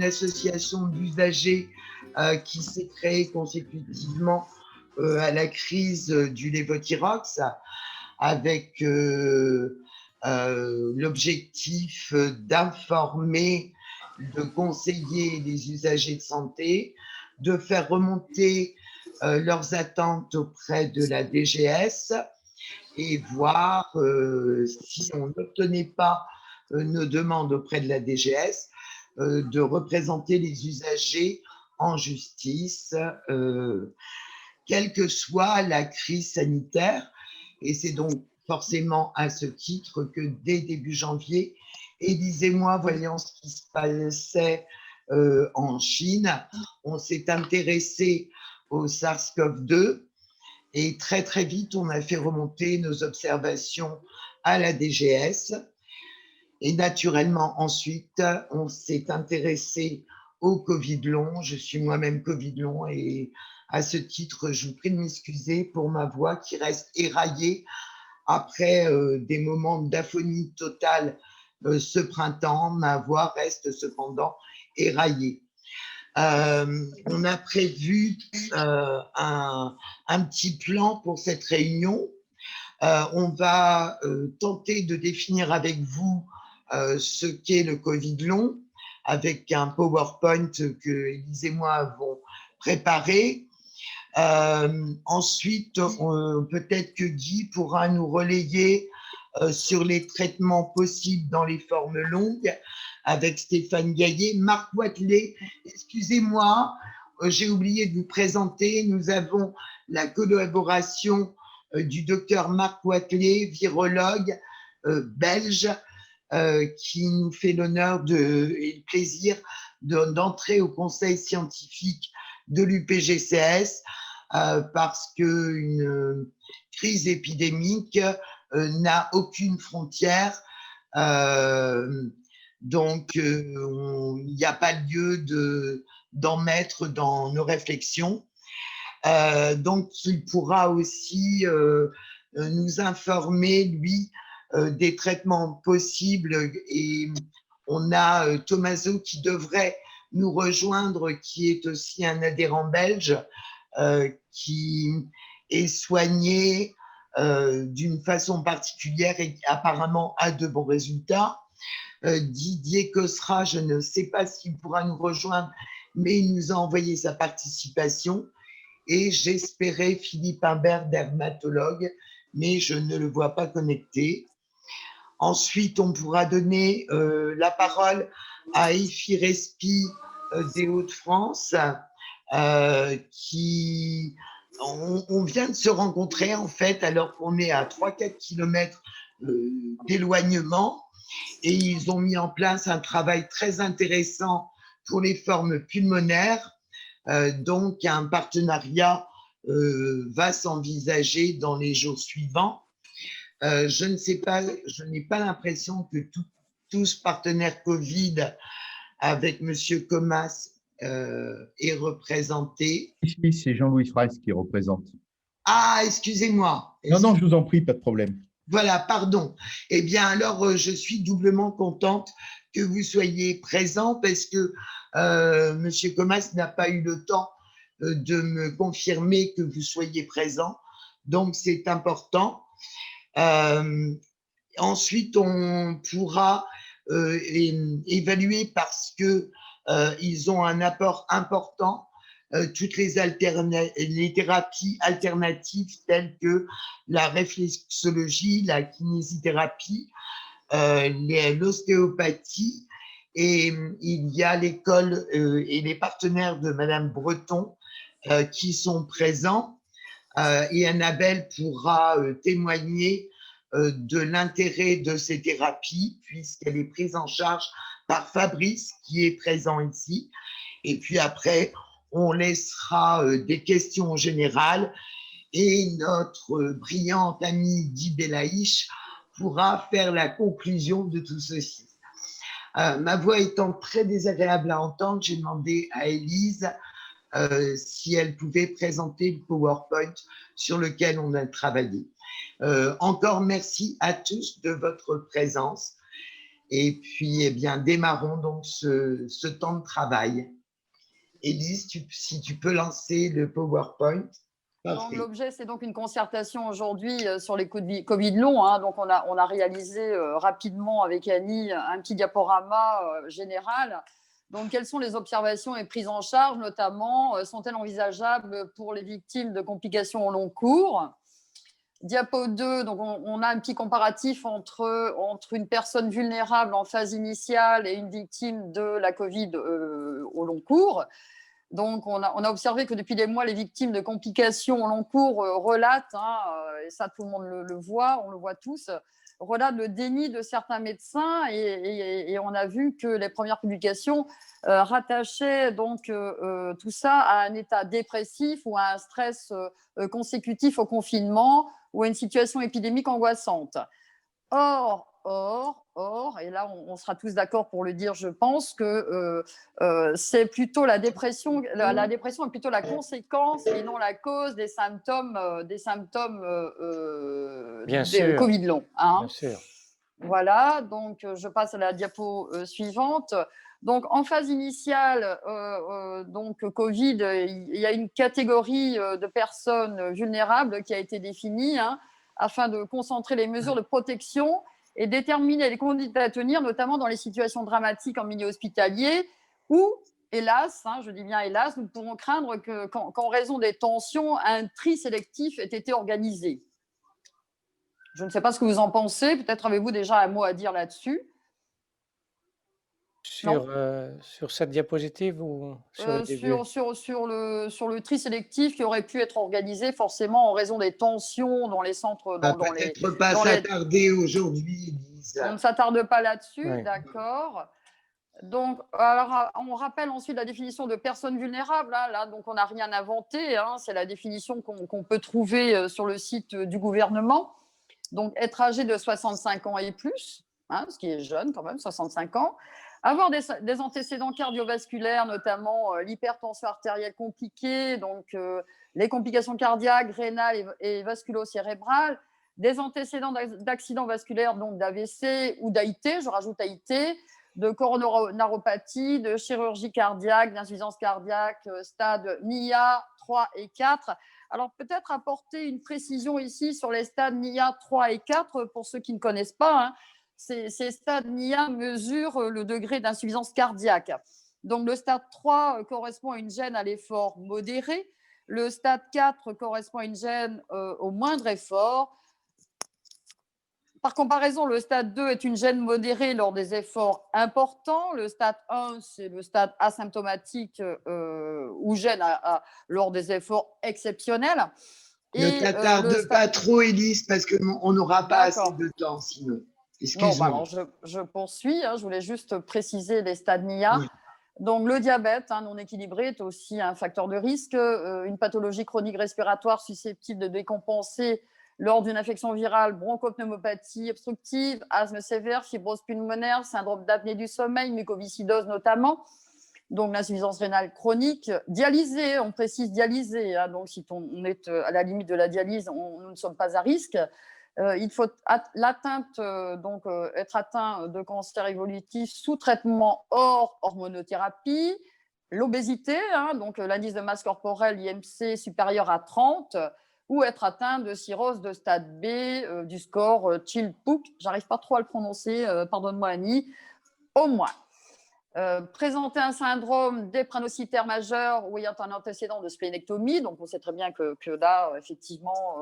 une association d'usagers qui s'est créée consécutivement à la crise du Levothyrox, avec l'objectif d'informer, de conseiller les usagers de santé, de faire remonter leurs attentes auprès de la DGS et voir si on n'obtenait pas nos demandes auprès de la DGS, de représenter les usagers en justice, quelle que soit la crise sanitaire. Et c'est donc forcément à ce titre que dès début janvier, Élise et moi, voyant ce qui se passait en Chine, on s'est intéressé au SARS-CoV-2 et très très vite, on a fait remonter nos observations à la DGS. Et naturellement, ensuite, on s'est intéressé au Covid long. Je suis moi-même Covid long et à ce titre, je vous prie de m'excuser pour ma voix qui reste éraillée après des moments d'aphonie totale ce printemps. Ma voix reste cependant éraillée. On a prévu un petit plan pour cette réunion. On va tenter de définir avec vous ce qu'est le Covid long, avec un PowerPoint que Élise et moi avons préparé. Ensuite, peut-être que Guy pourra nous relayer sur les traitements possibles dans les formes longues avec Stéphane Gaillet. Marc Wathelet, excusez-moi, j'ai oublié de vous présenter. Nous avons la collaboration du docteur Marc Wathelet, virologue belge, qui nous fait l'honneur et le plaisir d'entrer au conseil scientifique de l'UPGCS parce qu'une crise épidémique n'a aucune frontière. Donc, il n'y a pas lieu d'en mettre dans nos réflexions. Donc, il pourra aussi nous informer, lui, des traitements possibles. Et on a Tommaso qui devrait nous rejoindre, qui est aussi un adhérent belge, qui est soigné d'une façon particulière et qui apparemment a de bons résultats. Didier Cossera, je ne sais pas s'il pourra nous rejoindre, mais il nous a envoyé sa participation. Et j'espérais Philippe Imbert, dermatologue, mais je ne le vois pas connecté. Ensuite, on pourra donner la parole à Efi Respi des Hauts-de-France, qui on vient de se rencontrer en fait, alors qu'on est à 3-4 kilomètres d'éloignement, et ils ont mis en place un travail très intéressant pour les formes pulmonaires. Donc, un partenariat va s'envisager dans les jours suivants. Je ne sais pas, je n'ai pas l'impression que tous partenaires Covid avec Monsieur Comas est représenté. Oui, c'est Jean-Louis Fraisse qui représente. Ah, excusez-moi. Non, je vous en prie, pas de problème. Voilà, pardon. Eh bien, alors, je suis doublement contente que vous soyez présent parce que Monsieur Comas n'a pas eu le temps de me confirmer que vous soyez présent. Donc, c'est important. Ensuite, on pourra évaluer parce que ils ont un apport important toutes les thérapies alternatives telles que la réflexologie, la kinésithérapie, l'ostéopathie. Et il y a l'école et les partenaires de Madame Breton qui sont présents. Et Annabelle pourra témoigner de l'intérêt de ces thérapies puisqu'elle est prise en charge par Fabrice qui est présent ici. Et puis après, on laissera des questions générales et notre brillante amie Guy Belaïch pourra faire la conclusion de tout ceci. Ma voix étant très désagréable à entendre, j'ai demandé à Élise si elle pouvait présenter le PowerPoint sur lequel on a travaillé. Encore merci à tous de votre présence Et puis, eh bien, démarrons donc ce temps de travail. Élise, si tu peux lancer le PowerPoint. Donc, l'objet, c'est donc une concertation aujourd'hui sur les Covid longs. Hein. Donc, on a réalisé rapidement avec Annie un petit diaporama général. Donc, quelles sont les observations et prises en charge, notamment, sont-elles envisageables pour les victimes de complications au long cours? Diapo 2, donc on a un petit comparatif entre une personne vulnérable en phase initiale et une victime de la Covid au long cours. Donc, on a observé que depuis des mois, les victimes de complications au long cours relatent, et ça tout le monde le voit, on le voit tous, relatent le déni de certains médecins et on a vu que les premières publications rattachaient donc tout ça à un état dépressif ou à un stress consécutif au confinement ou à une situation épidémique angoissante. Or, et là on sera tous d'accord pour le dire, je pense que c'est plutôt la dépression. La dépression est plutôt la conséquence et non la cause des symptômes des Covid long. Hein. Bien sûr. Voilà, donc je passe à la diapo suivante. Donc en phase initiale, donc Covid, il y a une catégorie de personnes vulnérables qui a été définie afin de concentrer les mesures de protection et déterminer les conduites à tenir, notamment dans les situations dramatiques en milieu hospitalier où, hélas, je dis bien hélas, nous pourrons craindre qu'en raison des tensions, un tri sélectif ait été organisé. Je ne sais pas ce que vous en pensez. Peut-être avez-vous déjà un mot à dire là-dessus. Sur cette diapositive ou sur le début? Sur le tri sélectif qui aurait pu être organisé forcément en raison des tensions dans les centres. Peut-être pas s'attarder aujourd'hui, Elise. On ne s'attarde pas là-dessus, Oui. d'accord. Donc, alors, on rappelle ensuite la définition de personne vulnérable. Là, donc, on n'a rien inventé. C'est la définition qu'on peut trouver sur le site du gouvernement. Donc, être âgé de 65 ans et plus, ce qui est jeune quand même, 65 ans. Avoir des antécédents cardiovasculaires, notamment l'hypertension artérielle compliquée, donc les complications cardiaques, rénales et vasculo-cérébrales, des antécédents d'accidents vasculaires, donc d'AVC ou d'AIT, je rajoute AIT, de coronaropathie, de chirurgie cardiaque, d'insuffisance cardiaque, stade NIA 3 et 4. Alors, peut-être apporter une précision ici sur les stades NIA 3 et 4 pour ceux qui ne connaissent pas. Ces stades NIA mesurent le degré d'insuffisance cardiaque. Donc, le stade 3 correspond à une gêne à l'effort modéré. Le stade 4 correspond à une gêne au moindre effort. Par comparaison, le stade 2 est une gêne modérée lors des efforts importants. Le stade 1, c'est le stade asymptomatique ou gêne lors des efforts exceptionnels. Ne t'attarde pas trop, Élise, parce qu'on n'aura pas assez de temps sinon. Excuse-moi. Alors je poursuis. Je voulais juste préciser les stades NIA. Oui. Donc, le diabète non équilibré est aussi un facteur de risque. Une pathologie chronique respiratoire susceptible de décompenser lors d'une infection virale, bronchopneumopathie obstructive, asthme sévère, fibrose pulmonaire, syndrome d'apnée du sommeil, mucoviscidose notamment. Donc, l'insuffisance rénale chronique, dialysée, on précise dialysée. Donc, si on est à la limite de la dialyse, nous ne sommes pas à risque. Il faut être atteint de cancer évolutif sous traitement hors hormonothérapie, l'obésité, donc l'indice de masse corporelle IMC supérieur à 30, ou être atteint de cirrhose de stade B du score Chill-Pooch, j'arrive pas trop à le prononcer, pardonne-moi Annie, au moins. Présenter un syndrome des pranocytaires majeurs ou ayant un antécédent de splénectomie, donc on sait très bien que là, effectivement,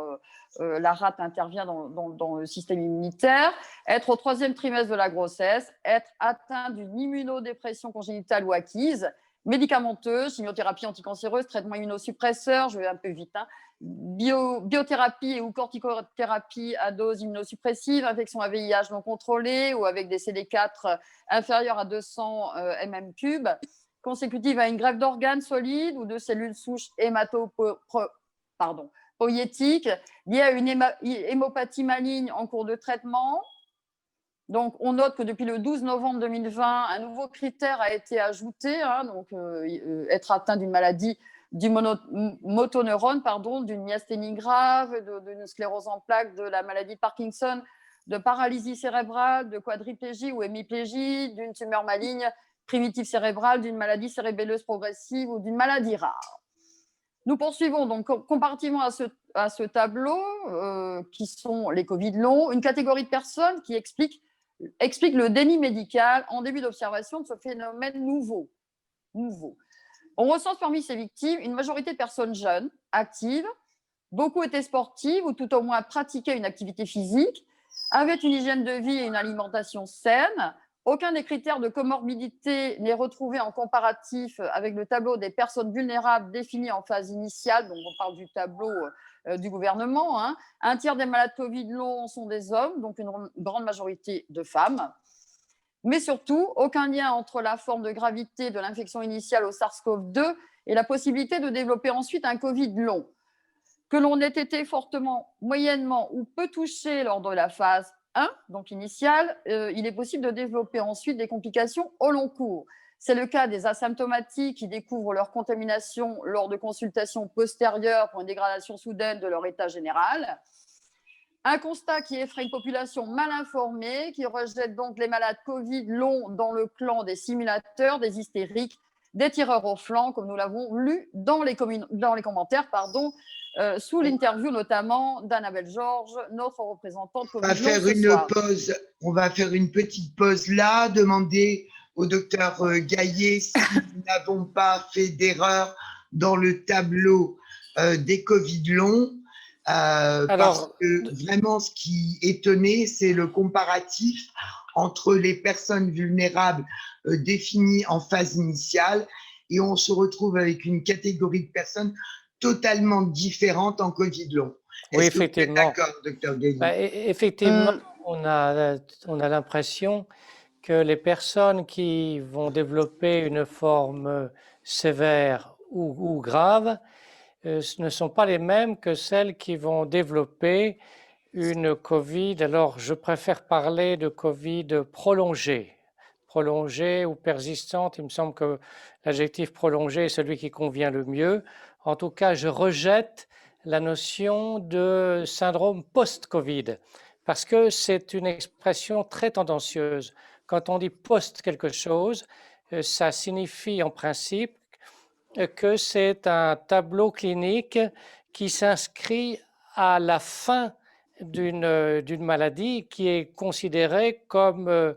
la rate intervient dans le système immunitaire, être au 3e trimestre de la grossesse, être atteint d'une immunodépression congénitale ou acquise, médicamenteuse, chimiothérapie anticancéreuse, traitement immunosuppresseur, je vais un peu vite, biothérapie ou corticothérapie à dose immunosuppressive, infection à VIH non contrôlée ou avec des CD4 inférieurs à 200 mm3, consécutive à une greffe d'organes solides ou de cellules souches hématopoïétiques liées à une hémopathie maligne en cours de traitement. Donc, on note que depuis le 12 novembre 2020, un nouveau critère a été ajouté, être atteint d'une maladie du motoneurone, d'une myasthénie grave, d'une sclérose en plaques, de la maladie de Parkinson, de paralysie cérébrale, de quadriplégie ou hémiplégie, d'une tumeur maligne primitive cérébrale, d'une maladie cérébelleuse progressive ou d'une maladie rare. Nous poursuivons donc comparativement à ce tableau, qui sont les Covid longs, une catégorie de personnes qui explique le déni médical en début d'observation de ce phénomène nouveau. On recense parmi ces victimes une majorité de personnes jeunes, actives, beaucoup étaient sportives ou tout au moins pratiquaient une activité physique, avaient une hygiène de vie et une alimentation saine. Aucun des critères de comorbidité n'est retrouvé en comparatif avec le tableau des personnes vulnérables définies en phase initiale, donc on parle du tableau du gouvernement. Hein. Un tiers des malades Covid longs sont des hommes, donc une grande majorité de femmes. Mais surtout, aucun lien entre la forme de gravité de l'infection initiale au SARS-CoV-2 et la possibilité de développer ensuite un Covid long. Que l'on ait été fortement, moyennement ou peu touché lors de la phase 1, donc initiale, il est possible de développer ensuite des complications au long cours. C'est le cas des asymptomatiques qui découvrent leur contamination lors de consultations postérieures pour une dégradation soudaine de leur état général. Un constat qui effraie une population mal informée, qui rejette donc les malades Covid longs dans le clan des simulateurs, des hystériques, des tireurs au flanc, comme nous l'avons lu dans les commentaires, sous l'interview notamment d'Annabelle Georges, notre représentante Covid long ce soir. On va faire une petite pause là, demander au docteur Gaillet si nous n'avons pas fait d'erreur dans le tableau des Covid longs. Parce que vraiment, ce qui étonnait, c'est le comparatif entre les personnes vulnérables définies en phase initiale et on se retrouve avec une catégorie de personnes totalement différente en Covid long. Oui, effectivement. D'accord, docteur Gaillet. Effectivement, on a l'impression que les personnes qui vont développer une forme sévère ou grave ce ne sont pas les mêmes que celles qui vont développer une Covid. Alors, je préfère parler de Covid prolongée ou persistante. Il me semble que l'adjectif prolongé est celui qui convient le mieux. En tout cas, je rejette la notion de syndrome post-Covid parce que c'est une expression très tendancieuse. Quand on dit post quelque chose, ça signifie en principe que c'est un tableau clinique qui s'inscrit à la fin d'une maladie qui est considérée comme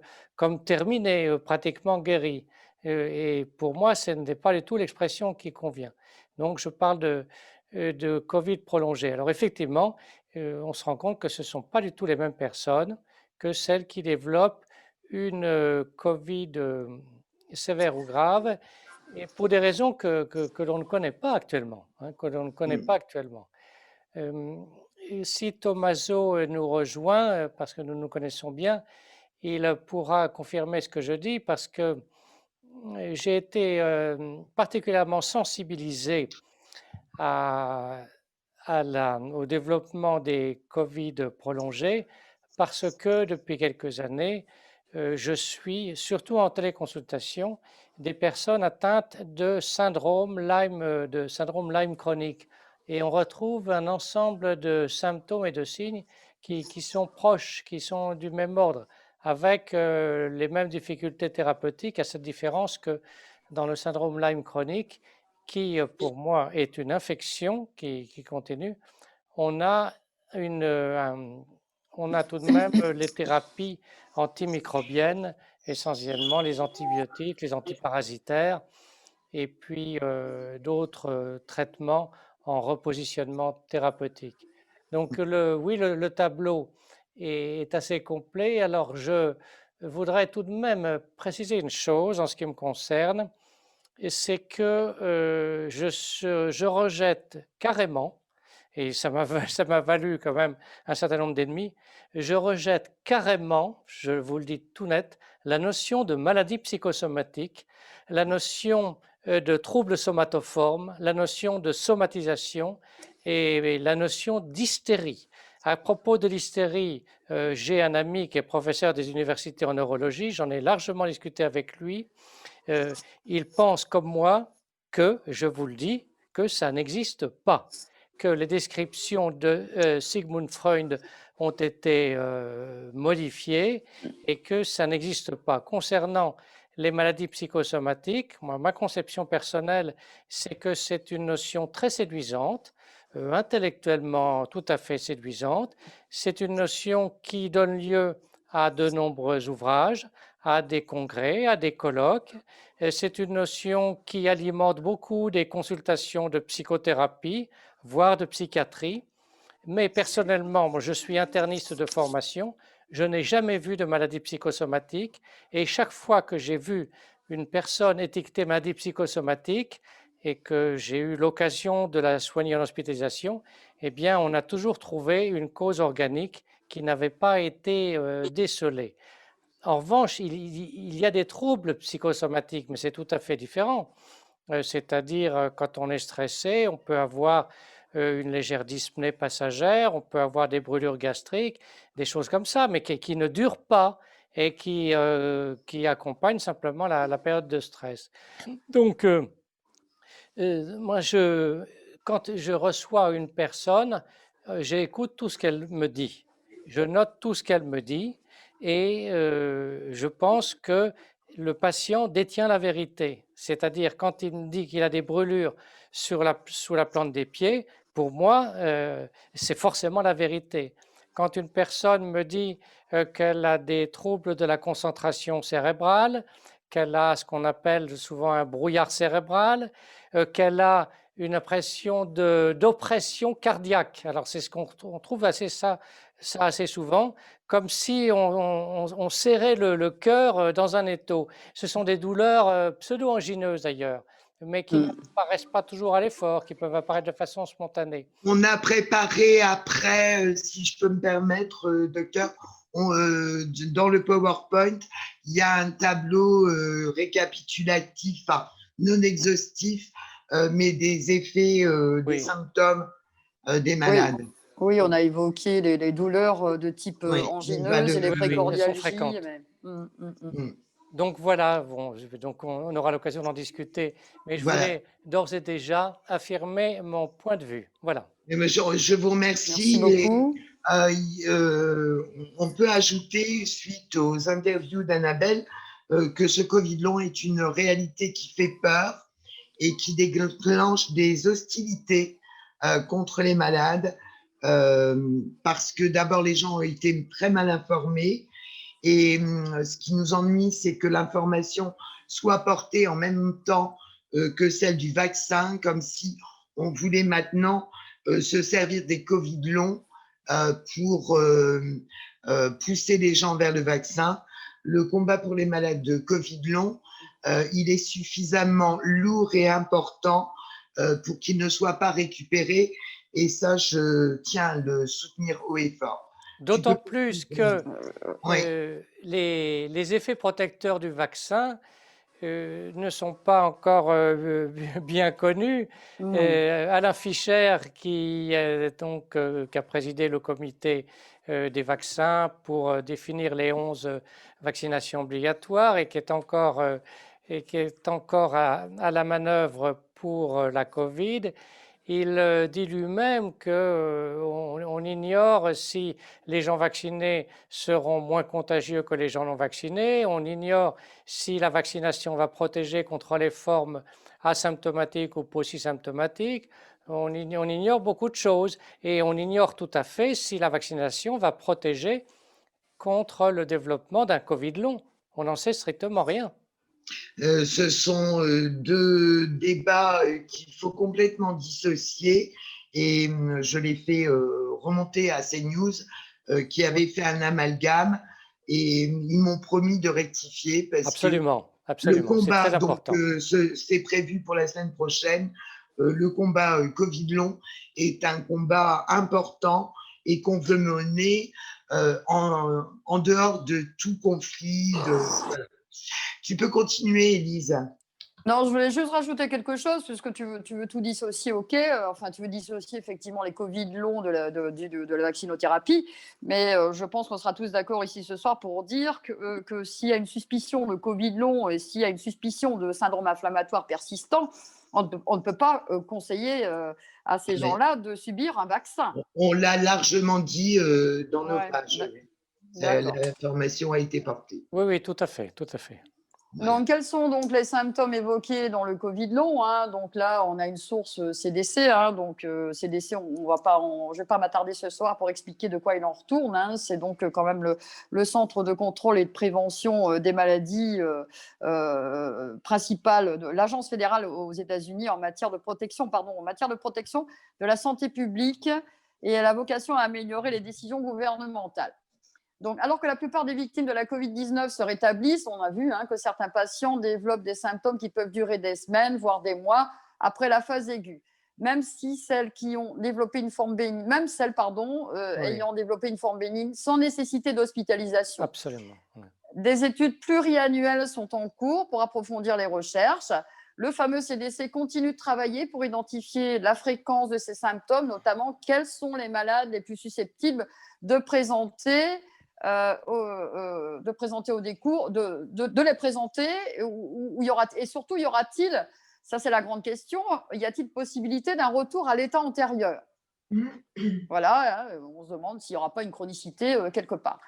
terminée, pratiquement guérie. Et pour moi, ce n'est pas du tout l'expression qui convient. Donc, je parle de Covid prolongé. Alors, effectivement, on se rend compte que ce ne sont pas du tout les mêmes personnes que celles qui développent une Covid sévère ou grave, et pour des raisons que l'on ne connaît pas actuellement. Si Tommaso nous rejoint, parce que nous nous connaissons bien, il pourra confirmer ce que je dis, parce que j'ai été particulièrement sensibilisé au développement des Covid prolongés, parce que depuis quelques années, je suis, surtout en téléconsultation, des personnes atteintes de syndrome Lyme chronique. Et on retrouve un ensemble de symptômes et de signes qui sont proches, qui sont du même ordre, avec les mêmes difficultés thérapeutiques, à cette différence que dans le syndrome Lyme chronique, qui pour moi est une infection qui continue, on a tout de même les thérapies antimicrobiennes, essentiellement les antibiotiques, les antiparasitaires, et puis d'autres traitements en repositionnement thérapeutique. Donc le tableau est assez complet. Alors je voudrais tout de même préciser une chose en ce qui me concerne, c'est que je rejette carrément, et ça m'a valu quand même un certain nombre d'ennemis, je rejette carrément, je vous le dis tout net, la notion de maladie psychosomatique, la notion de troubles somatoformes, la notion de somatisation et la notion d'hystérie. À propos de l'hystérie, j'ai un ami qui est professeur des universités en neurologie, j'en ai largement discuté avec lui. Il pense comme moi que, je vous le dis, que ça n'existe pas, que les descriptions de Sigmund Freud ont été modifiées et que ça n'existe pas. Concernant les maladies psychosomatiques, moi, ma conception personnelle, c'est que c'est une notion très séduisante, intellectuellement tout à fait séduisante. C'est une notion qui donne lieu à de nombreux ouvrages, à des congrès, à des colloques. C'est une notion qui alimente beaucoup des consultations de psychothérapie, voire de psychiatrie. Mais personnellement, moi, je suis interniste de formation, je n'ai jamais vu de maladie psychosomatique et chaque fois que j'ai vu une personne étiquetée maladie psychosomatique et que j'ai eu l'occasion de la soigner en hospitalisation, eh bien, on a toujours trouvé une cause organique qui n'avait pas été décelée. En revanche, il y a des troubles psychosomatiques, mais c'est tout à fait différent. C'est-à-dire, quand on est stressé, on peut avoir une légère dyspnée passagère, on peut avoir des brûlures gastriques, des choses comme ça, mais qui ne durent pas et qui accompagnent simplement la période de stress. Donc, moi, quand je reçois une personne, j'écoute tout ce qu'elle me dit. Je note tout ce qu'elle me dit et je pense que le patient détient la vérité. C'est-à-dire, quand il me dit qu'il a des brûlures sous la plante des pieds, pour moi, c'est forcément la vérité. Quand une personne me dit qu'elle a des troubles de la concentration cérébrale, qu'elle a ce qu'on appelle souvent un brouillard cérébral, qu'elle a une impression d'oppression cardiaque. Alors, c'est ce qu'on trouve ça assez souvent, comme si on serrait le cœur dans un étau. Ce sont des douleurs pseudo-angineuses d'ailleurs, mais qui n'apparaissent pas toujours à l'effort, qui peuvent apparaître de façon spontanée. On a préparé après, si je peux me permettre, docteur, dans le PowerPoint, il y a un tableau récapitulatif, enfin, non exhaustif, mais des effets, des symptômes des malades. Oui, on a évoqué les douleurs de type angineuse et les précordialgies. Donc voilà, bon, donc on aura l'occasion d'en discuter, mais je voulais d'ores et déjà affirmer mon point de vue. Voilà. Je vous remercie. Merci beaucoup. On peut ajouter, suite aux interviews d'Annabelle, que ce Covid long est une réalité qui fait peur et qui déclenche des hostilités contre les malades, parce que d'abord les gens ont été très mal informés et ce qui nous ennuie, c'est que l'information soit portée en même temps que celle du vaccin, comme si on voulait maintenant se servir des Covid longs pour pousser les gens vers le vaccin. Le combat pour les malades de Covid long, il est suffisamment lourd et important pour qu'il ne soit pas récupéré. Et ça, je tiens à le soutenir haut et fort. D'autant plus que les effets protecteurs du vaccin ne sont pas encore bien connus. Alain Fischer, qui a présidé le comité des vaccins pour définir les 11 vaccinations obligatoires et qui est encore à la manœuvre pour la Covid, il dit lui-même qu'on ignore si les gens vaccinés seront moins contagieux que les gens non vaccinés, on ignore si la vaccination va protéger contre les formes asymptomatiques ou post-symptomatiques, on ignore beaucoup de choses et on ignore tout à fait si la vaccination va protéger contre le développement d'un Covid long. On n'en sait strictement rien. Ce sont deux débats qu'il faut complètement dissocier et je l'ai fait remonter à CNews qui avait fait un amalgame et ils m'ont promis de rectifier parce absolument, que le combat, donc c'est prévu pour la semaine prochaine, le combat Covid long est un combat important et qu'on veut mener en dehors de tout conflit. Voilà. Tu peux continuer, Élise. Non, je voulais juste rajouter quelque chose, puisque tu veux tout dissocier, ok. Enfin, tu veux dissocier effectivement les Covid longs de la vaccinothérapie, mais je pense qu'on sera tous d'accord ici ce soir pour dire que s'il y a une suspicion de Covid long et s'il y a une suspicion de syndrome inflammatoire persistant, On ne peut pas conseiller à ces gens-là de subir un vaccin. On l'a largement dit dans nos Ouais, pages. d'accord. L'information a été portée. Oui, oui, tout à fait, tout à fait. Voilà. Donc, quels sont donc les symptômes évoqués dans le Covid long, hein? Donc là, on a une source CDC. Hein, donc CDC, on va pas, je vais pas m'attarder ce soir pour expliquer de quoi il en retourne. Hein. C'est donc quand même le Centre de contrôle et de prévention des maladies principale de l'Agence fédérale aux États-Unis en matière de protection, de la santé publique, et elle a vocation à améliorer les décisions gouvernementales. Donc, alors que la plupart des victimes de la Covid-19 se rétablissent, on a vu que certains patients développent des symptômes qui peuvent durer des semaines, voire des mois après la phase aiguë. Même celles ayant développé une forme bénigne sans nécessité d'hospitalisation. Absolument. Oui. Des études pluriannuelles sont en cours pour approfondir les recherches. Le fameux CDC continue de travailler pour identifier la fréquence de ces symptômes, notamment quels sont les malades les plus susceptibles de présenter au décours, de les présenter, où y aura, et surtout, y aura-t-il, ça c'est la grande question, y a-t-il possibilité d'un retour à l'état antérieur? Voilà, on se demande s'il n'y aura pas une chronicité quelque part.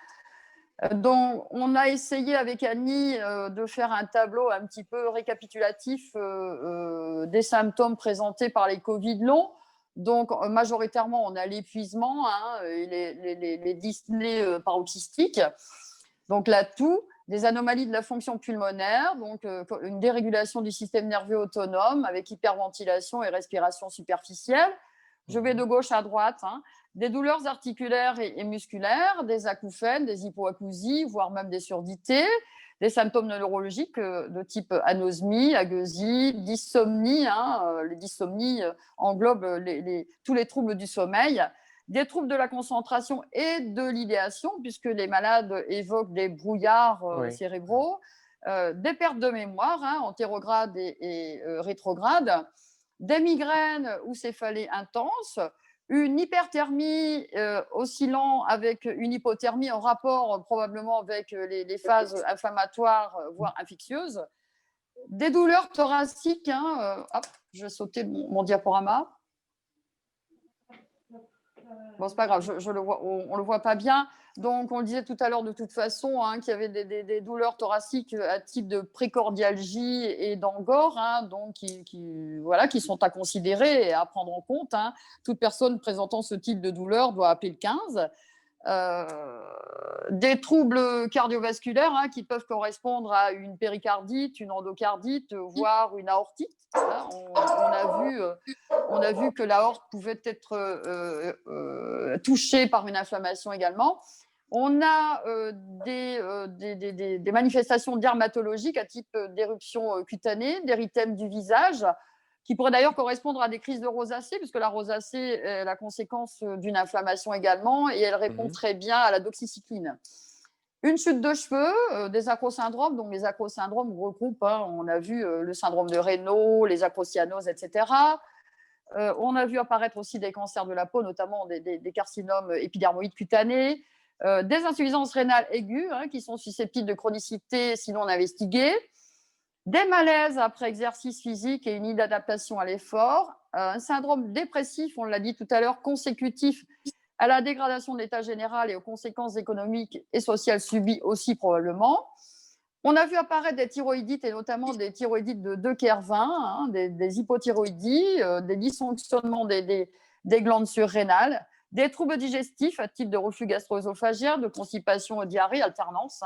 Donc, on a essayé avec Annie de faire un tableau un petit peu récapitulatif des symptômes présentés par les Covid longs. Donc, majoritairement, on a l'épuisement, les dyspnées paroxystiques, donc la toux, des anomalies de la fonction pulmonaire, donc une dérégulation du système nerveux autonome avec hyperventilation et respiration superficielle. Je vais de gauche à droite. Des douleurs articulaires et musculaires, des acouphènes, des hypoacousies, voire même des surdités, des symptômes neurologiques de type anosmie, agueusie, dysomnie. Les dysomnies englobent tous les troubles du sommeil, des troubles de la concentration et de l'idéation, puisque les malades évoquent des brouillards cérébraux, des pertes de mémoire, antérogrades et rétrogrades, des migraines ou céphalées intenses, une hyperthermie oscillant avec une hypothermie en rapport probablement avec les phases inflammatoires, voire infectieuses, des douleurs thoraciques. Je vais sauter mon diaporama. Bon, c'est pas grave, on le voit pas bien. Donc, on le disait tout à l'heure de toute façon, qu'il y avait des douleurs thoraciques à type de précordialgie et d'angor, donc qui sont à considérer et à prendre en compte. Toute personne présentant ce type de douleur doit appeler le 15. Des troubles cardiovasculaires qui peuvent correspondre à une péricardite, une endocardite, voire une aortite. On a vu que l'aorte pouvait être touchée par une inflammation également. On a des manifestations dermatologiques à type d'éruption cutanée, d'érythème du visage, qui pourrait d'ailleurs correspondre à des crises de rosacée, puisque la rosacée est la conséquence d'une inflammation également, et elle répond très bien à la doxycycline. Une chute de cheveux, des acrosyndromes. Donc les acrosyndromes regroupent, on a vu le syndrome de Raynaud, les acrocyanoses, etc. On a vu apparaître aussi des cancers de la peau, notamment des carcinomes épidermoïdes cutanés, des insuffisances rénales aiguës qui sont susceptibles de chronicité si non investiguées, des malaises après exercice physique et une inadaptation à l'effort, un syndrome dépressif, on l'a dit tout à l'heure, consécutif à la dégradation de l'état général et aux conséquences économiques et sociales subies aussi probablement. On a vu apparaître des thyroïdites, et notamment des thyroïdites de De Kervin, des hypothyroïdies, des dysfonctionnements des glandes surrénales, des troubles digestifs à type de reflux gastro-œsophagien, de constipation, diarrhée, alternance,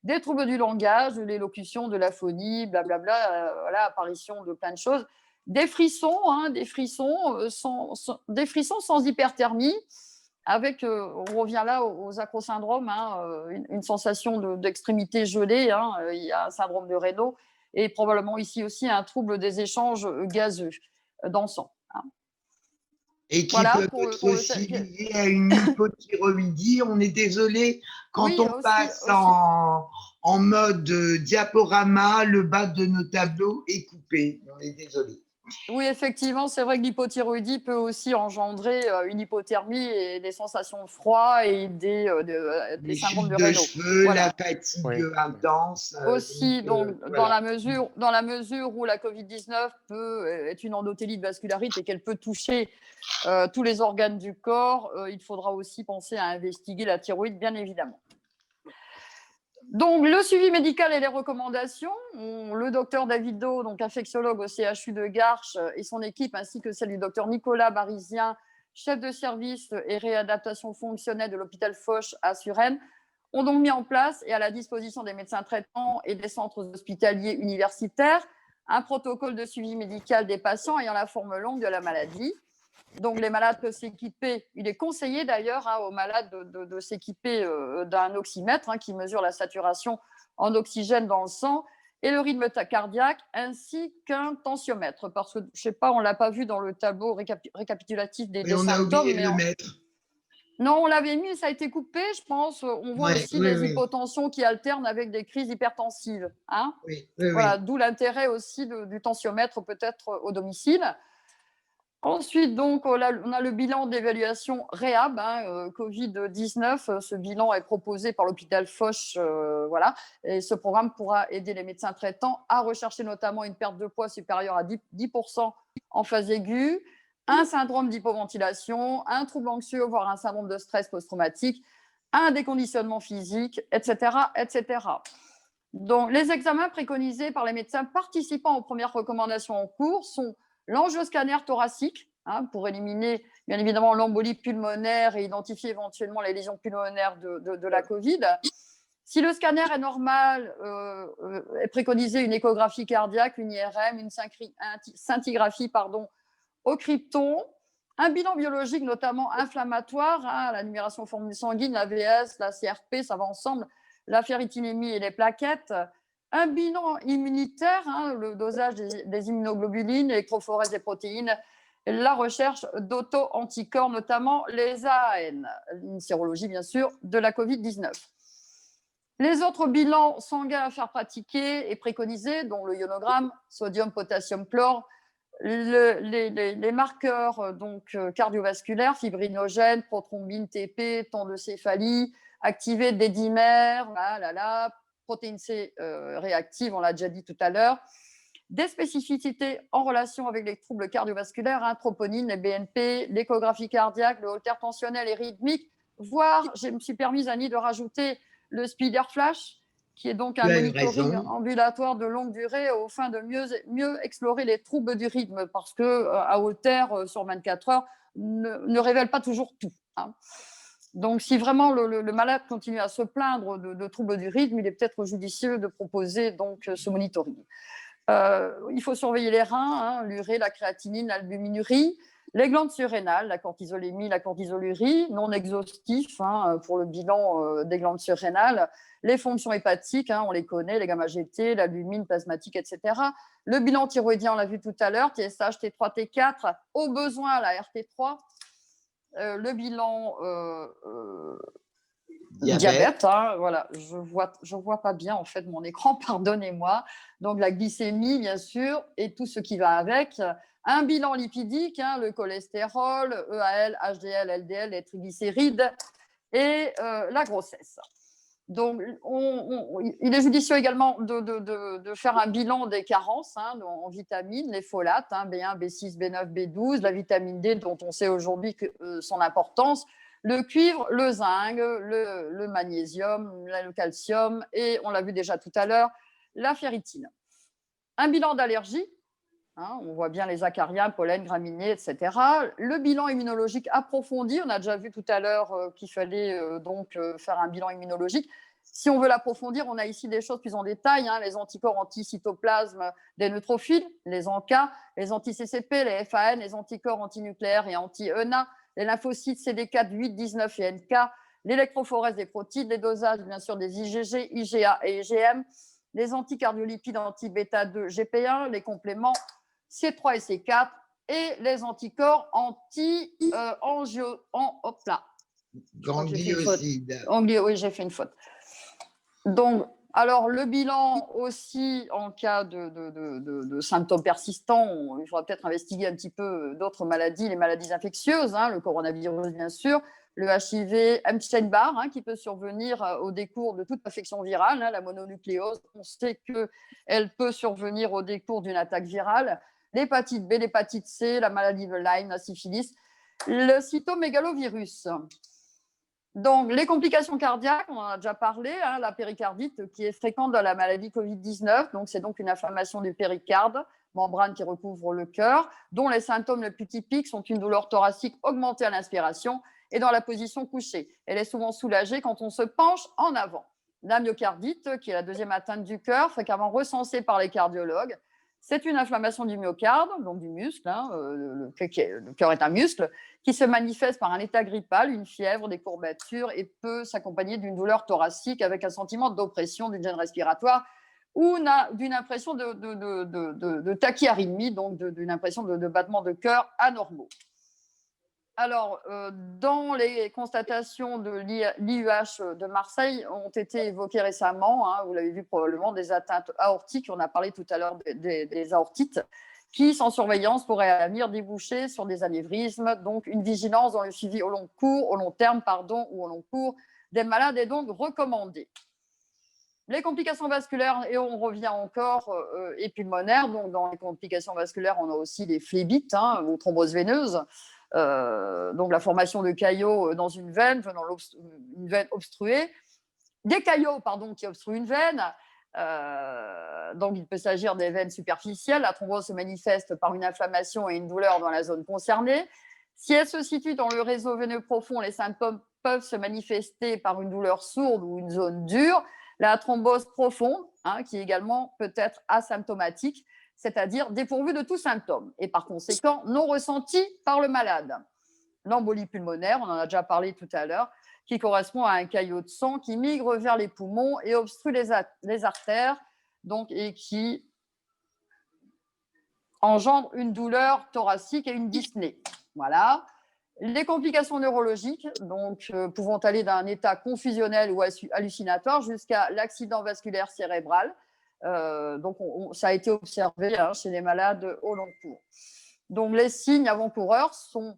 des troubles du langage, de l'élocution, de l'aphonie, blablabla, apparition de plein de choses, des frissons sans hyperthermie, avec, on revient là aux acrosyndromes, une sensation d'extrémité gelée, il y a un syndrome de Raynaud, et probablement ici aussi un trouble des échanges gazeux dans le sang. Et qui peut être aussi lié à une hypothyroïdie. On est désolé, quand on passe en mode diaporama, le bas de nos tableaux est coupé. On est désolé. Oui, effectivement, c'est vrai que l'hypothyroïdie peut aussi engendrer une hypothermie et des sensations de froid et des Les syndromes chutes de de Raynaud. cheveux, la Voilà. fatigue Oui. intense. Aussi, donc, Voilà. dans la mesure où la Covid-19 est une endothélie vascularite et qu'elle peut toucher tous les organes du corps, il faudra aussi penser à investiguer la thyroïde, bien évidemment. Donc, le suivi médical et les recommandations, le docteur David Do, donc infectiologue au CHU de Garches, et son équipe, ainsi que celle du docteur Nicolas Barizien, chef de service et réadaptation fonctionnelle de l'hôpital Foch à Suresnes, ont donc mis en place et à la disposition des médecins traitants et des centres hospitaliers universitaires un protocole de suivi médical des patients ayant la forme longue de la maladie. Donc, les malades peuvent s'équiper. Il est conseillé d'ailleurs aux malades de s'équiper d'un oxymètre qui mesure la saturation en oxygène dans le sang et le rythme cardiaque, ainsi qu'un tensiomètre. Parce que, je ne sais pas, on ne l'a pas vu dans le tableau récapitulatif Oui, des on a symptômes. oublié de Mais le mettre. non, on l'avait mis, ça a été coupé, je pense. On voit Ouais, aussi oui, les oui, hypotensions qui alternent avec des crises hypertensives. oui, oui, Voilà, oui. d'où l'intérêt aussi du tensiomètre peut-être au domicile. Ensuite, donc, on a le bilan d'évaluation REHAB, Covid-19. Ce bilan est proposé par l'hôpital Foch. Voilà. Et ce programme pourra aider les médecins traitants à rechercher notamment une perte de poids supérieure à 10% en phase aiguë, un syndrome d'hypoventilation, un trouble anxieux, voire un syndrome de stress post-traumatique, un déconditionnement physique, etc., etc. Donc, les examens préconisés par les médecins participant aux premières recommandations en cours sont l'angioscanner thoracique, pour éliminer bien évidemment l'embolie pulmonaire et identifier éventuellement les lésions pulmonaires de la Covid. Si le scanner est normal, est préconisée une échographie cardiaque, une IRM, une scintigraphie au krypton, un bilan biologique notamment inflammatoire, la numération formule sanguine, la VS, la CRP, ça va ensemble, la ferritinémie et les plaquettes, un bilan immunitaire, le dosage des immunoglobulines, électrophorèse des protéines, la recherche d'auto-anticorps, notamment les AAN, une sérologie bien sûr de la Covid-19. Les autres bilans sanguins à faire pratiquer et préconisés, dont le ionogramme, sodium, potassium, chlore, les marqueurs cardiovasculaires, fibrinogènes, prothrombine, TP, temps de céphalie, activés des dimères, protéine C réactive, on l'a déjà dit tout à l'heure, des spécificités en relation avec les troubles cardiovasculaires, troponine, les BNP, l'échographie cardiaque, le holter tensionnel et rythmique, voire, je me suis permise, Annie, de rajouter le speeder flash, qui est donc un monitoring ambulatoire de longue durée aux fins de mieux explorer les troubles du rythme, parce qu'un holter sur 24 heures ne révèle pas toujours tout. Donc, si vraiment le malade continue à se plaindre de troubles du rythme, il est peut-être judicieux de proposer donc ce monitoring. Il faut surveiller les reins, l'urée, la créatinine, l'albuminurie, les glandes surrénales, la cortisolémie, la cortisolurie, non exhaustif pour le bilan des glandes surrénales, les fonctions hépatiques, on les connaît, les gamma-GT, l'albumine plasmatique, etc. Le bilan thyroïdien, on l'a vu tout à l'heure, TSH, T3, T4, au besoin la RT3, le bilan diabète, voilà, je vois pas bien en fait mon écran, pardonnez-moi. Donc la glycémie bien sûr et tout ce qui va avec. Un bilan lipidique, le cholestérol, EAL, HDL, LDL, les triglycérides et la grossesse. Donc il est judicieux également de faire un bilan des carences en vitamines, les folates, B1, B6, B9, B12, la vitamine D dont on sait aujourd'hui son importance, le cuivre, le zinc, le magnésium, le calcium et, on l'a vu déjà tout à l'heure, la ferritine. Un bilan d'allergie, on voit bien les acariens, pollen, graminées, etc. Le bilan immunologique approfondi, on a déjà vu tout à l'heure qu'il fallait faire un bilan immunologique. Si on veut l'approfondir, on a ici des choses plus en détail, les anticorps anti-cytoplasme des neutrophiles, les ANCA, les anti-CCP, les FAN, les anticorps antinucléaires et anti-ENA, les lymphocytes CD4, 8, 19 et NK, l'électrophorèse des protides, les dosages bien sûr des IgG, IgA et IgM, les anticardiolipides anti-bêta-2, GP1, les compléments C3 et C4 et les anticorps gangliosides. Oui, j'ai fait une faute. Donc, Alors, le bilan aussi, en cas de symptômes persistants, il faudra peut-être investiguer un petit peu d'autres maladies, les maladies infectieuses, hein, le coronavirus bien sûr, le HIV, Epstein-Barr, hein, qui peut survenir au décours de toute infection virale, hein, la mononucléose. On sait qu'elle peut survenir au décours d'une attaque virale. L'hépatite B, l'hépatite C, la maladie de Lyme, la syphilis, le cytomégalovirus. Donc, les complications cardiaques, on en a déjà parlé, hein, la péricardite qui est fréquente dans la maladie Covid-19. Donc, c'est donc une inflammation du péricarde, membrane qui recouvre le cœur, dont les symptômes les plus typiques sont une douleur thoracique augmentée à l'inspiration et dans la position couchée. Elle est souvent soulagée quand on se penche en avant. La myocardite, qui est la deuxième atteinte du cœur, fréquemment recensée par les cardiologues. C'est une inflammation du myocarde, donc du muscle, hein, le cœur est un muscle, qui se manifeste par un état grippal, une fièvre, des courbatures et peut s'accompagner d'une douleur thoracique avec un sentiment d'oppression, d'une gêne respiratoire ou d'une impression de tachyarythmie, donc d'une impression de battement de cœur anormaux. Alors, dans les constatations de l'IUH de Marseille ont été évoquées récemment, hein, vous l'avez vu probablement, des atteintes aortiques, on a parlé tout à l'heure des aortites, qui, sans surveillance, pourraient à l'avenir déboucher sur des anévrismes. Donc, une vigilance dans le suivi au long terme ou au long cours des malades est donc recommandée. Les complications vasculaires, et on revient encore, et pulmonaires. Donc, dans les complications vasculaires, on a aussi les phlébites, hein, ou thromboses veineuses. Donc la formation de caillots dans une veine, une veine obstruée, des caillots qui obstruent une veine. Donc il peut s'agir des veines superficielles. La thrombose se manifeste par une inflammation et une douleur dans la zone concernée. Si elle se situe dans le réseau veineux profond, les symptômes peuvent se manifester par une douleur sourde ou une zone dure. La thrombose profonde, hein, qui également peut être asymptomatique, c'est-à-dire dépourvu de tout symptôme et par conséquent non ressenti par le malade. L'embolie pulmonaire, on en a déjà parlé tout à l'heure, qui correspond à un caillot de sang qui migre vers les poumons et obstrue les artères, donc, et qui engendre une douleur thoracique et une dyspnée. Voilà. Les complications neurologiques, donc, pouvant aller d'un état confusionnel ou hallucinatoire jusqu'à l'accident vasculaire cérébral. Donc, ça a été observé, hein, chez les malades au long cours. Donc, les signes avant-coureurs sont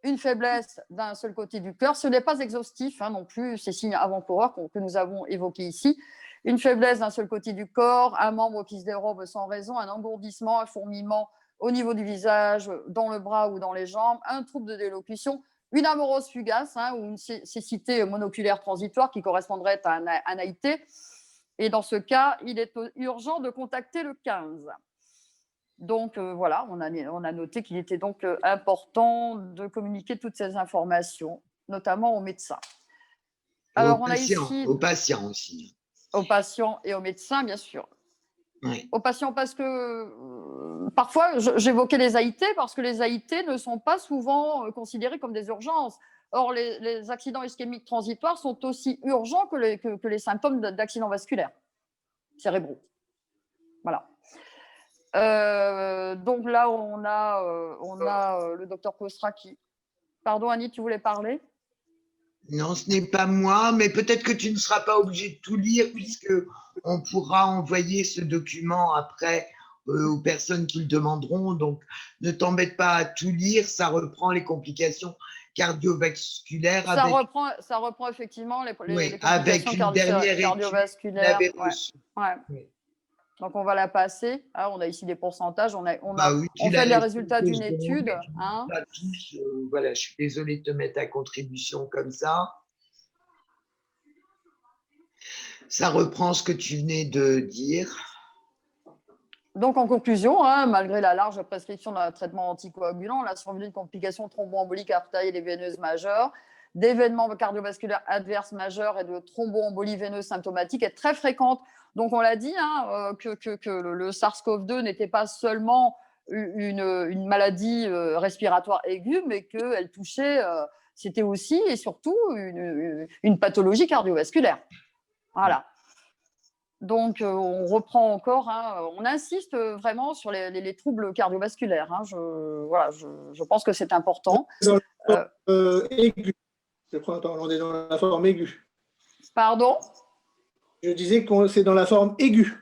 une faiblesse d'un seul côté du cœur. Ce n'est pas exhaustif, hein, non plus, ces signes avant-coureurs que nous avons évoqués ici. Une faiblesse d'un seul côté du corps, un membre qui se dérobe sans raison, un engourdissement, un fourmillement au niveau du visage, dans le bras ou dans les jambes, un trouble de d'élocution, une amorose fugace, hein, ou une cécité monoculaire transitoire qui correspondrait à un AIT. Et dans ce cas, il est urgent de contacter le 15. Donc voilà, on a noté qu'il était donc important de communiquer toutes ces informations, notamment aux médecins. Alors, aux patients aussi. Aux patients et aux médecins, bien sûr. Oui. Aux patients, parce que parfois, j'évoquais les AIT, parce que les AIT ne sont pas souvent considérés comme des urgences. Or, les accidents ischémiques transitoires sont aussi urgents que les symptômes d'accidents vasculaires cérébraux. Voilà. Donc là, on a le docteur Kostra qui… Pardon, Annie, tu voulais parler? Non, ce n'est pas moi, mais peut-être que tu ne seras pas obligé de tout lire, puisque on pourra envoyer ce document après aux personnes qui le demanderont. Donc, ne t'embête pas à tout lire, ça reprend les complications cardiovasculaires. Ça reprend effectivement les complications avec une dernière cardiovasculaires. Ouais. Oui. Donc, on va la passer. Ah, on a ici des pourcentages. On oui, fait les résultats d'une étude. Hein. Voilà, je suis désolée de te mettre à contribution comme ça. Ça reprend ce que tu venais de dire. Donc, en conclusion, hein, malgré la large prescription d'un traitement anticoagulant, la survenue de complications thromboemboliques artérielles et veineuses majeures, d'événements cardiovasculaires adverses majeurs et de thromboembolie veineuse symptomatique est très fréquente. Donc, on l'a dit, hein, que le SARS-CoV-2 n'était pas seulement une maladie respiratoire aiguë, mais qu'elle touchait, c'était aussi et surtout une pathologie cardiovasculaire. Voilà. Donc, on reprend encore, hein, on insiste vraiment sur les troubles cardiovasculaires. Hein, je pense que c'est important. Aiguë. On est dans la forme aiguë. Pardon ? Je disais que c'est dans la forme aiguë.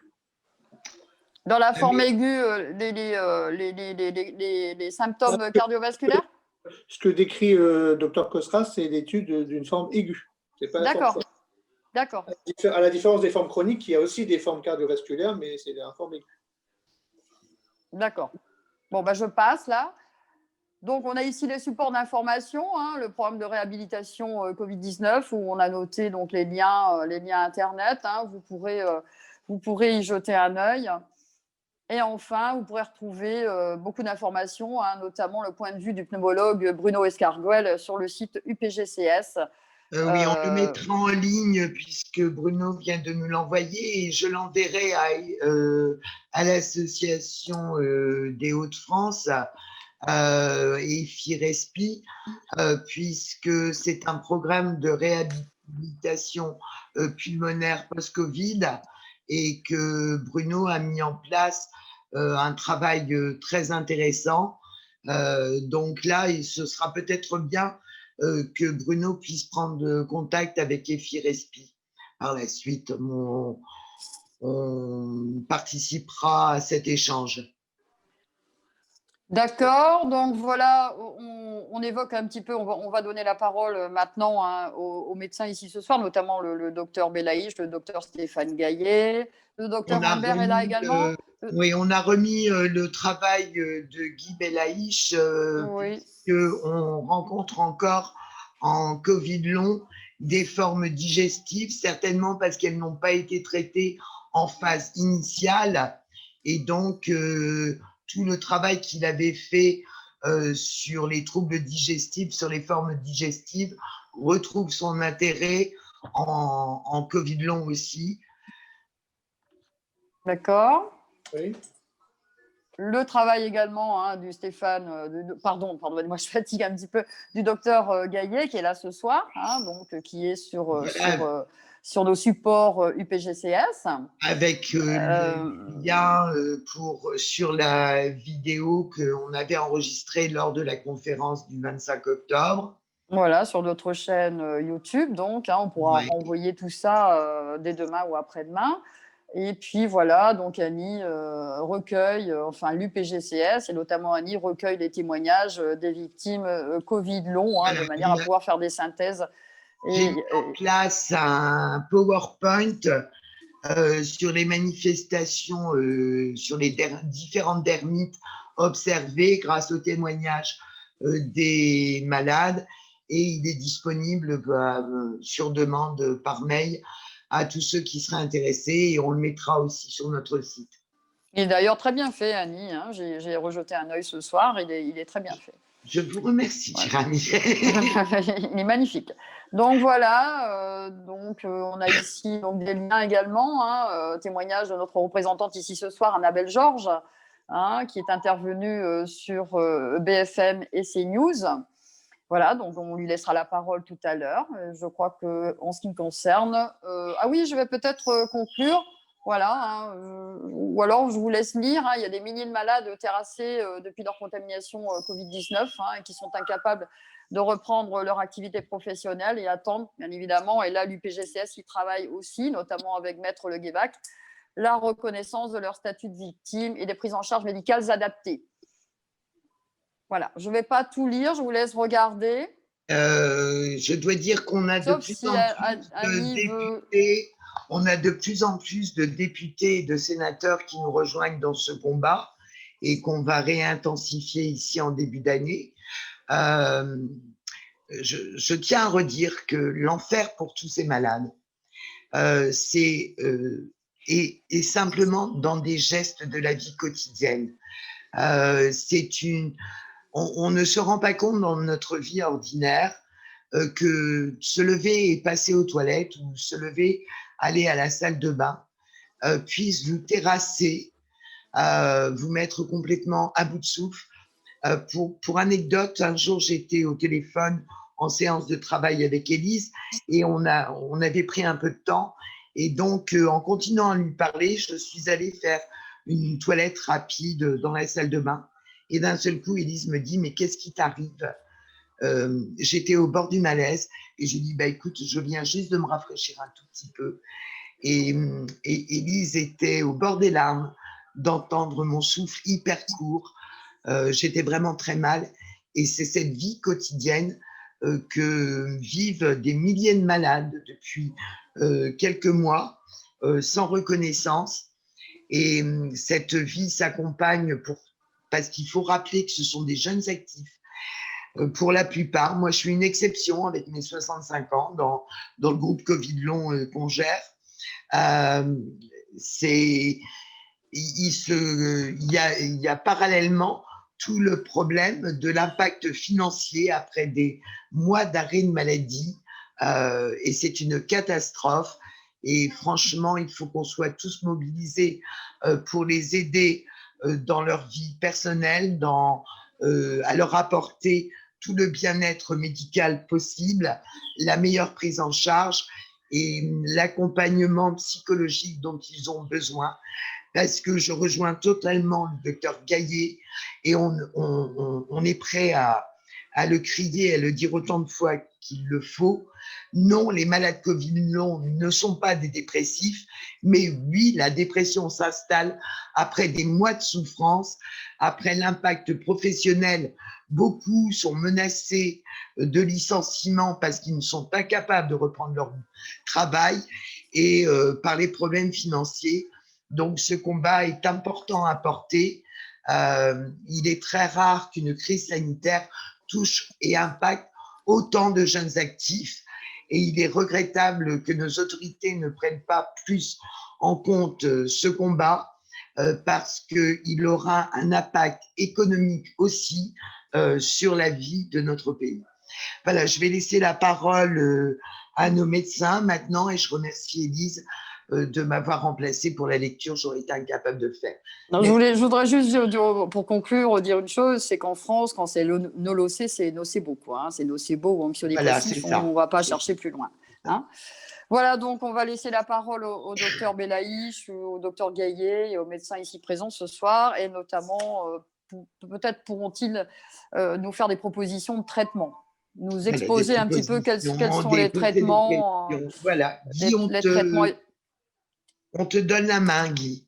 Dans la forme mais- aiguë, les symptômes cardiovasculaires? Ce que décrit Dr Kostras, c'est l'étude d'une forme aiguë. C'est pas la forme D'accord. chronique. D'accord. À la différence des formes chroniques, il y a aussi des formes cardiovasculaires, mais c'est la forme aiguë. D'accord. Bon, bah, je passe là. Donc, on a ici les supports d'information, hein, le programme de réhabilitation Covid-19, où on a noté donc, les liens Internet. Hein, vous pourrez y jeter un œil. Et enfin, vous pourrez retrouver beaucoup d'informations, hein, notamment le point de vue du pneumologue Bruno Escarguel sur le site UPGCS. Oui, on le mettra en ligne puisque Bruno vient de nous l'envoyer et je l'enverrai à l'association des Hauts-de-France et FIRESPI puisque c'est un programme de réhabilitation pulmonaire post-Covid et que Bruno a mis en place un travail très intéressant. Donc là, ce sera peut-être bien que Bruno puisse prendre contact avec FIRESPI. Par la suite, on participera à cet échange. D'accord, donc voilà, on évoque un petit peu, on va donner la parole maintenant hein, aux médecins ici ce soir, notamment le docteur Belaïch, le docteur Stéphane Gaillet, le docteur Humbert est là également. Oui, on a remis le travail de Guy Belaïch, Oui. puisqu'on rencontre encore en Covid long des formes digestives, certainement parce qu'elles n'ont pas été traitées en phase initiale. Et donc, tout le travail qu'il avait fait sur les troubles digestifs, sur les formes digestives, retrouve son intérêt en Covid long aussi. D'accord. Oui. Le travail également hein, du Stéphane, pardonnez-moi, je fatigue un petit peu, du docteur Gaillet qui est là ce soir, hein, donc qui est sur nos supports UPGCS. Avec le lien sur la vidéo qu'on avait enregistrée lors de la conférence du 25 octobre. Voilà, sur notre chaîne YouTube, donc hein, on pourra envoyer tout ça dès demain ou après-demain. Et puis voilà, donc Annie recueille, l'UPGCS et notamment Annie recueille les témoignages des victimes Covid long, hein, de manière à pouvoir faire des synthèses. J'ai mis en place un PowerPoint sur les manifestations, sur les différentes dermites observées grâce aux témoignages des malades et il est disponible sur demande par mail à tous ceux qui seraient intéressés et on le mettra aussi sur notre site. Il est d'ailleurs très bien fait, Annie. Hein. J'ai rejeté un œil ce soir. Il est très bien fait. Je vous remercie, chère Annie. Il est magnifique. Donc voilà, on a ici donc, des liens également, hein, témoignage de notre représentante ici ce soir, Annabelle Georges, hein, qui est intervenue sur BFM et CNews. Voilà, donc on lui laissera la parole tout à l'heure. Je crois qu'en ce qui me concerne... ah oui, je vais peut-être conclure. Voilà, hein, ou alors je vous laisse lire. Hein, il y a des milliers de malades terrassés depuis leur contamination Covid-19 hein, et qui sont incapables de reprendre leur activité professionnelle et attendent, bien évidemment, et là l'UPGCS y travaille aussi, notamment avec Maître Le Guévac, la reconnaissance de leur statut de victime et des prises en charge médicales adaptées. Voilà, je ne vais pas tout lire, je vous laisse regarder. Je dois dire qu'on a de plus en plus de députés et de sénateurs qui nous rejoignent dans ce combat et qu'on va réintensifier ici en début d'année. Je tiens à redire que l'enfer pour tous ces malades, c'est simplement dans des gestes de la vie quotidienne. On ne se rend pas compte dans notre vie ordinaire que se lever et passer aux toilettes ou se lever, aller à la salle de bain puisse vous terrasser, vous mettre complètement à bout de souffle. Pour anecdote, un jour j'étais au téléphone en séance de travail avec Élise et on avait pris un peu de temps et donc en continuant à lui parler, je suis allée faire une toilette rapide dans la salle de bain. Et d'un seul coup, Élise me dit « Mais qu'est-ce qui t'arrive ?» J'étais au bord du malaise et je lui dis « Écoute, je viens juste de me rafraîchir un tout petit peu. » Et Élise était au bord des larmes d'entendre mon souffle hyper court. J'étais vraiment très mal. Et c'est cette vie quotidienne que vivent des milliers de malades depuis quelques mois, sans reconnaissance. Et cette vie s'accompagne parce qu'il faut rappeler que ce sont des jeunes actifs. Pour la plupart, moi je suis une exception avec mes 65 ans dans le groupe Covid long qu'on gère. Il y a parallèlement tout le problème de l'impact financier après des mois d'arrêt de maladie, et c'est une catastrophe. Et franchement, il faut qu'on soit tous mobilisés pour les aider dans leur vie personnelle, à leur apporter tout le bien-être médical possible, la meilleure prise en charge et l'accompagnement psychologique dont ils ont besoin. Parce que je rejoins totalement le docteur Gaillet et on est prêt à le crier, à le dire autant de fois qu'il le faut. Non, les malades Covid long ne sont pas des dépressifs, mais oui, la dépression s'installe après des mois de souffrance, après l'impact professionnel. Beaucoup sont menacés de licenciement parce qu'ils ne sont pas capables de reprendre leur travail et par les problèmes financiers. Donc, ce combat est important à porter. Il est très rare qu'une crise sanitaire touche et impacte autant de jeunes actifs. Et il est regrettable que nos autorités ne prennent pas plus en compte ce combat parce qu'il aura un impact économique aussi sur la vie de notre pays. Voilà, je vais laisser la parole à nos médecins maintenant et je remercie Élise de m'avoir remplacée pour la lecture, j'aurais été incapable de le faire. Non, je voudrais juste, pour conclure, dire une chose, c'est qu'en France, quand c'est nolocé, c'est nocebo, quoi. Hein, c'est nocebo ou anxiolépressif, Voilà, on ne va pas chercher plus loin. Hein. Voilà, donc on va laisser la parole au docteur Belaïch, au docteur Gaillet et aux médecins ici présents ce soir, et notamment, peut-être pourront-ils nous faire des propositions de traitement, nous exposer un petit peu quels sont les traitements. Voilà, Guy, on te donne la main, Guy.